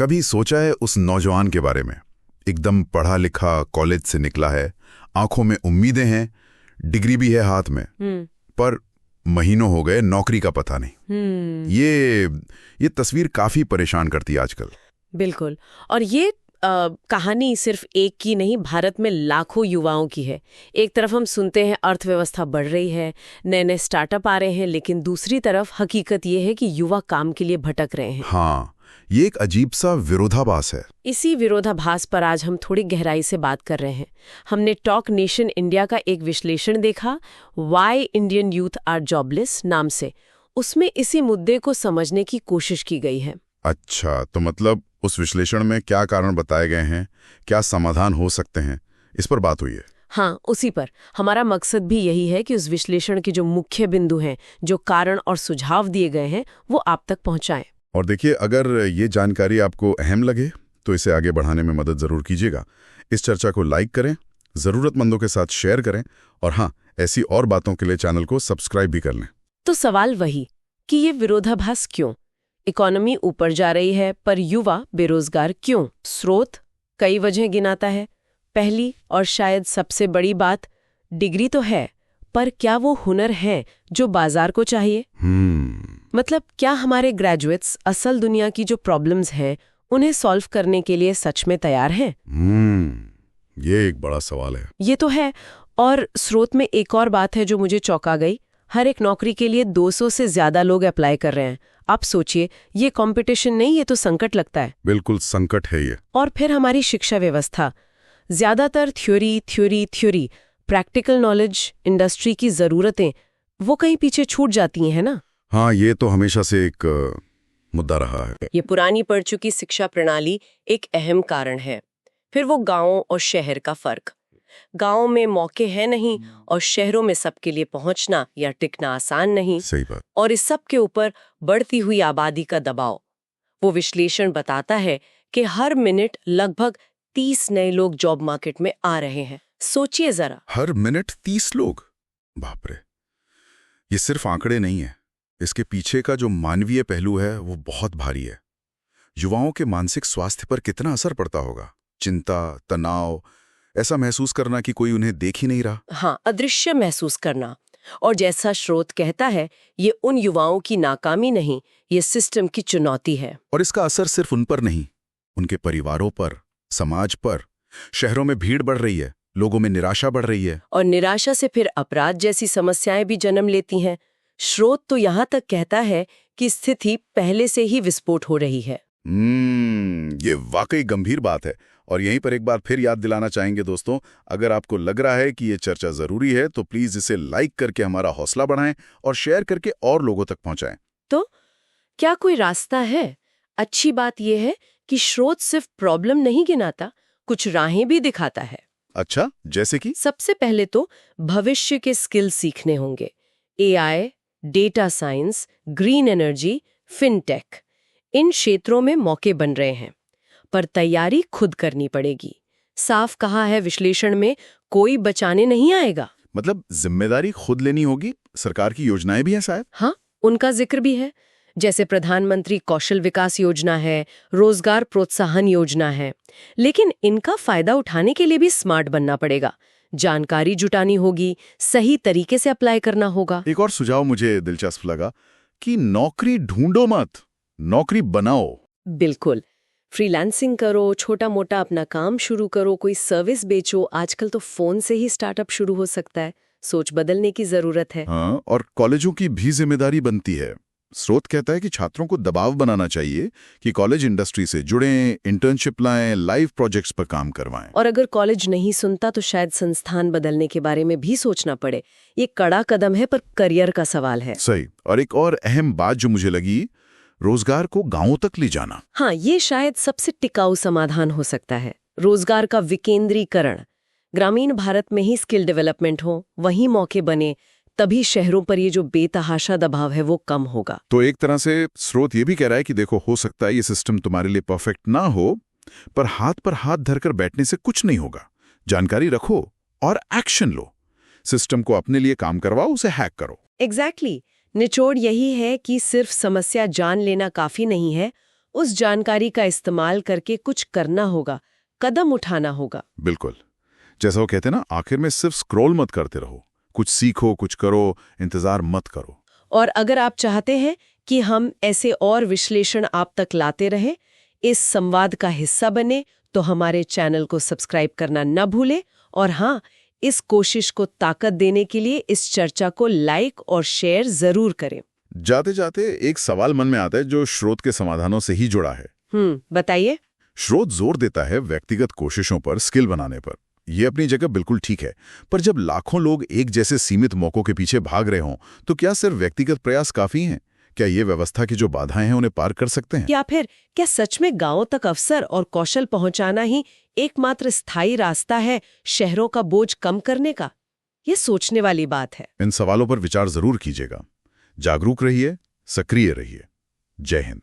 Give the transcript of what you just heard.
कभी सोचा है उस नौजवान के बारे में? एकदम पढ़ा लिखा, कॉलेज से निकला है, आंखों में उम्मीदें हैं, डिग्री भी है हाथ में, पर महीनों हो गए नौकरी का पता नहीं। ये तस्वीर काफी परेशान करती है आजकल। बिल्कुल। और ये कहानी सिर्फ एक की नहीं, भारत में लाखों युवाओं की है। एक तरफ हम सुनते हैं अर्थव्यवस्था बढ़ रही है, नए नए स्टार्टअप आ रहे हैं, लेकिन दूसरी तरफ हकीकत ये है कि युवा काम के लिए भटक रहे हैं। हाँ, ये एक अजीब सा विरोधाभास है। इसी विरोधाभास पर आज हम थोड़ी गहराई से बात कर रहे हैं। हमने टॉक नेशन इंडिया का एक विश्लेषण देखा, why Indian youth are jobless नाम से। उसमें इसी मुद्दे को समझने की कोशिश की गई है। अच्छा, तो मतलब उस विश्लेषण में क्या कारण बताए गए हैं, क्या समाधान हो सकते हैं, इस पर बात हुई है? हाँ, उसी पर। हमारा मकसद भी यही है कि उस विश्लेषण के जो मुख्य बिंदु हैं, जो कारण और सुझाव दिए गए हैं, वो आप तक पहुंचाएं। और देखिए, अगर ये जानकारी आपको अहम लगे तो इसे आगे बढ़ाने में मदद जरूर कीजिएगा। इस चर्चा को लाइक करें, जरूरतमंदों के साथ शेयर करें, और हाँ, ऐसी और बातों के लिए चैनल को सब्सक्राइब भी कर लें। तो सवाल वही कि ये विरोधाभास क्यों? इकोनॉमी ऊपर जा रही है पर युवा बेरोजगार क्यों? स्रोत कई वजह गिनाता है। पहली और शायद सबसे बड़ी बात, डिग्री तो है, पर क्या वो हुनर है जो बाजार को चाहिए? मतलब क्या हमारे ग्रेजुएट्स असल दुनिया की जो प्रॉब्लम्स हैं उन्हें सॉल्व करने के लिए सच में तैयार हैं? ये एक बड़ा सवाल है। ये तो है। और स्रोत में एक और बात है जो मुझे चौंका गई। हर एक नौकरी के लिए 200 से ज्यादा लोग अप्लाई कर रहे हैं। आप सोचिए, ये कंपटीशन नहीं, ये तो संकट लगता है। बिल्कुल संकट है ये। और फिर हमारी शिक्षा व्यवस्था, ज्यादातर थ्योरी, प्रैक्टिकल नॉलेज, इंडस्ट्री की जरूरतें, वो कहीं पीछे छूट जाती हैं ना? हाँ, ये तो हमेशा से एक मुद्दा रहा है। ये पुरानी पड़ चुकी शिक्षा प्रणाली एक अहम कारण है। फिर वो गांव और शहर का फर्क। गांव में मौके हैं नहीं, और शहरों में सबके लिए पहुंचना या टिकना आसान नहीं। सही बात। और इस सब के ऊपर बढ़ती हुई आबादी का दबाव। वो विश्लेषण बताता है कि हर मिनट लगभग 30 नए लोग जॉब मार्केट में आ रहे हैं। सोचिए जरा, हर मिनट 30 लोग। बाप रे, ये सिर्फ आंकड़े नहीं है, इसके पीछे का जो मानवीय पहलू है वो बहुत भारी है। युवाओं के मानसिक स्वास्थ्य पर कितना असर पड़ता होगा? चिंता, तनाव, ऐसा महसूस करना कि कोई उन्हें देख ही नहीं रहा। हाँ, अदृश्य महसूस करना। और जैसा स्रोत कहता है, ये उन युवाओं की नाकामी नहीं, ये सिस्टम की चुनौती है। और इसका असर सिर्फ उन पर नहीं, उनके परिवारों पर, समाज पर। शहरों में भीड़ बढ़ रही है, लोगों में निराशा बढ़ रही है, और निराशा से फिर अपराध जैसी समस्याएं भी जन्म लेती हैं। स्रोत तो यहाँ तक कहता है कि स्थिति पहले से ही विस्फोट हो रही है। ये वाकई गंभीर बात है। और यहीं पर एक बार फिर याद दिलाना चाहेंगे दोस्तों, अगर आपको लग रहा है कि ये चर्चा जरूरी है तो प्लीज इसे लाइक करके हमारा हौसला बढ़ाएं और शेयर करके और लोगों तक पहुंचाएं। तो क्या कोई रास्ता है? अच्छी बात यह है कि स्रोत सिर्फ प्रॉब्लम नहीं गिनाता, कुछ राहें भी दिखाता है। अच्छा, जैसे कि? सबसे पहले तो भविष्य के स्किल सीखने होंगे। AI, data science, green energy, fintech, इन क्षेत्रों में मौके बन रहे हैं, पर तैयारी खुद करनी पड़ेगी। साफ कहा है विश्लेषण में, कोई बचाने नहीं आएगा। मतलब जिम्मेदारी खुद लेनी होगी। सरकार की योजनाएं भी हैं शायद? हाँ, उनका जिक्र भी है। जैसे प्रधानमंत्री कौशल विकास योजना है, रोजगार प्रोत्साहन योजना है। लेकिन इनका फायदा उठाने के लिए भी स्मार्ट बनना पड़ेगा। जानकारी जुटानी होगी, सही तरीके से अप्लाई करना होगा। एक और सुझाव मुझे दिलचस्प लगा कि नौकरी ढूंढो मत, नौकरी बनाओ। बिल्कुल, फ्रीलांसिंग करो, छोटा मोटा अपना काम शुरू करो, कोई सर्विस बेचो। आजकल तो फोन से ही स्टार्टअप शुरू हो सकता है। सोच बदलने की जरूरत है। हाँ, और कॉलेजों की भी जिम्मेदारी बनती है। स्रोत कहता है कि छात्रों को दबाव बनाना चाहिए कि कॉलेज इंडस्ट्री से जुड़ें, इंटर्नशिप लाएं, लाइव प्रोजेक्ट्स पर काम करवाएं। और अगर कॉलेज नहीं सुनता तो शायद संस्थान बदलने के बारे में भी सोचना पड़े। ये कड़ा कदम है, पर करियर का सवाल है। सही। और एक और अहम बात जो मुझे लगी, रोजगार को गांवों तक ले जाना। हाँ, ये शायद सबसे टिकाऊ समाधान हो सकता है। रोजगार का विकेंद्रीकरण, ग्रामीण भारत में ही स्किल डेवलपमेंट हो, वहीं मौके बने, तभी शहरों पर ये जो बेतहाशा दबाव है वो कम होगा। तो एक तरह से स्रोत ये भी कह रहा है कि देखो, हो सकता है ये सिस्टम तुम्हारे लिए परफेक्ट ना हो, पर हाथ धरकर बैठने से कुछ नहीं होगा। जानकारी रखो और एक्शन लो। सिस्टम को अपने लिए काम करवाओ, उसे हैक करो। एग्जैक्टली। निचोड़ यही है कि सिर्फ समस्या जान लेना काफी नहीं है, उस जानकारी का इस्तेमाल करके कुछ करना होगा, कदम उठाना होगा। बिल्कुल। जैसा वो कहते हैं ना, आखिर में सिर्फ स्क्रॉल मत करते रहो, कुछ सीखो, कुछ करो, इंतजार मत करो। और अगर आप चाहते हैं कि हम ऐसे और विश्लेषण आप तक लाते रहें, इस संवाद का हिस्सा बने, तो हमारे चैनल को सब्सक्राइब करना न भूलें। और हाँ, इस कोशिश को ताकत देने के लिए इस चर्चा को लाइक और शेयर जरूर करें। जाते जाते एक सवाल मन में आता है जो स्रोत के समाधानों से ही जुड़ा है। बताइए। स्रोत जोर देता है व्यक्तिगत कोशिशों पर, स्किल बनाने पर। ये अपनी जगह बिल्कुल ठीक है, पर जब लाखों लोग एक जैसे सीमित मौकों के पीछे भाग रहे हों, तो क्या सिर्फ व्यक्तिगत प्रयास काफी हैं? क्या ये व्यवस्था की जो बाधाएं हैं उन्हें पार कर सकते हैं? या फिर क्या सच में गांवों तक अवसर और कौशल पहुंचाना ही एकमात्र स्थायी रास्ता है शहरों का बोझ कम करने का? ये सोचने वाली बात है। इन सवालों पर विचार जरूर कीजिएगा। जागरूक रहिए, सक्रिय रहिए। जय हिंद।